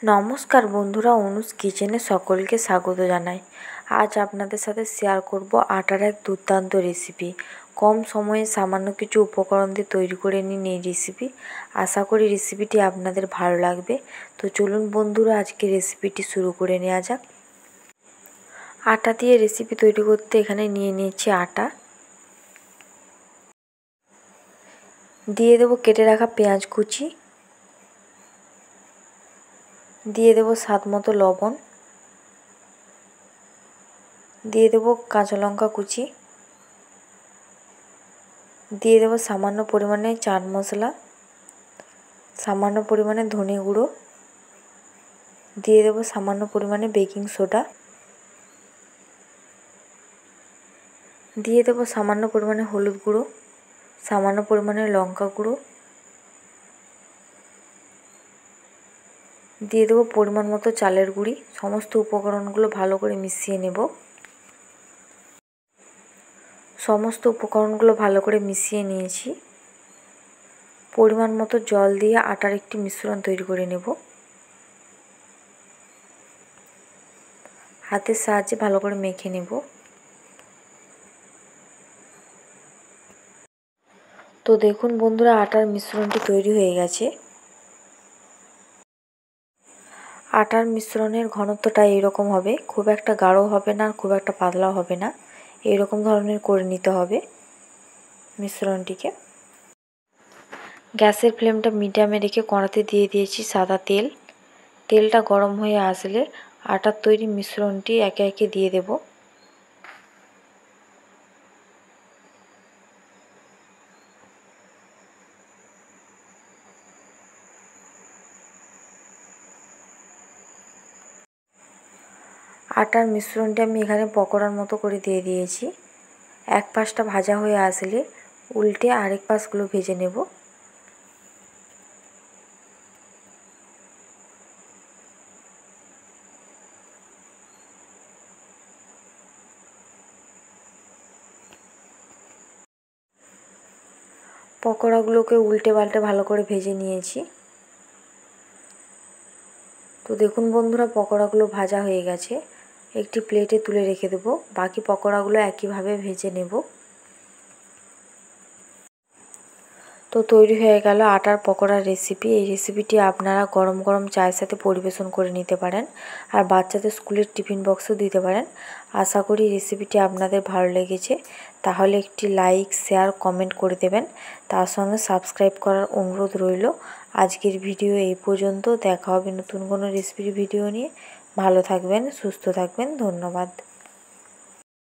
নমস্কার বন্ধুরা, অনুজ কিচেনে সকলকে স্বাগত জানাই। আজ আপনাদের সাথে শেয়ার করব আটার এক দুর্দান্ত রেসিপি। কম সময়ে সামান্য কিছু উপকরণ দিয়ে তৈরি করে নিন এই রেসিপি। আশা করি রেসিপিটি আপনাদের ভালো লাগবে। তো চলুন বন্ধুরা, আজকে রেসিপিটি শুরু করে নেওয়া যাক। আটা দিয়ে রেসিপি তৈরি করতে এখানে নিয়ে নিয়েছি আটা। দিয়ে দেবো কেটে রাখা পেঁয়াজ কুচি, দিয়ে দেবো স্বাদ মতো লবণ, দিয়ে দেবো কাঁচা লঙ্কা কুচি, দিয়ে দেবো সামান্য পরিমাণে চাট মশলা, সামান্য পরিমাণে ধনে গুঁড়ো, দিয়ে দেবো সামান্য পরিমাণে বেকিং সোডা, দিয়ে দেবো সামান্য পরিমাণে হলুদ গুঁড়ো, সামান্য পরিমাণে লঙ্কা গুঁড়ো, দিয়ে দেবো পরিমাণ মতো চালের গুঁড়ি। সমস্ত উপকরণগুলো ভালো করে মিশিয়ে নেব। সমস্ত উপকরণগুলো ভালো করে মিশিয়ে নিয়েছি। পরিমাণ মতো জল দিয়ে আটার একটি মিশ্রণ তৈরি করে নেব। হাতের সাহায্যে ভালো করে মেখে নেব। তো দেখুন বন্ধুরা, আটার মিশ্রণটি তৈরি হয়ে গেছে। আটার মিশ্রণের ঘনত্বটা এরকম হবে, খুব একটা গাঢ় হবে না, খুব একটা পাতলাও হবে না, এরকম ধরনের করে নিতে হবে মিশ্রণটিকে। গ্যাসের ফ্লেমটা মিডিয়ামে রেখে কড়াতে দিয়ে দিয়েছি সাদা তেল। তেলটা গরম হয়ে আসলে আটার তৈরি মিশ্রণটি একে একে দিয়ে দেব। আটার মিশ্রণটি আমি এখানে পকোড়ার মতো করে দিয়ে দিয়েছি। এক পাশটা ভাজা হয়ে আসলে উল্টে আরেক পাশগুলো ভেজে নেব। পকোড়াগুলোকে উল্টে পাল্টে ভালো করে ভেজে নিয়েছি। তো দেখুন বন্ধুরা, পকোড়াগুলো ভাজা হয়ে গেছে। একটি প্লেটে তুলে রেখে দেব। বাকি পকোড়াগুলো একইভাবে ভেজে নেব। তো তৈরি হয়ে গেল আটার পকোড়ার রেসিপি। এই রেসিপিটি আপনারা গরম গরম চায়ের সাথে পরিবেশন করে নিতে পারেন, আর বাচ্চাদের স্কুলের টিফিন বক্সও দিতে পারেন। আশা করি রেসিপিটি আপনাদের ভালো লেগেছে। তাহলে একটি লাইক, শেয়ার, কমেন্ট করে দেবেন। তার সঙ্গে সাবস্ক্রাইব করার অনুরোধ রইল। আজকের ভিডিও এই পর্যন্ত। দেখা হবে নতুন কোনো রেসিপির ভিডিও নিয়ে। ভালো থাকবেন, সুস্থ থাকবেন। ধন্যবাদ।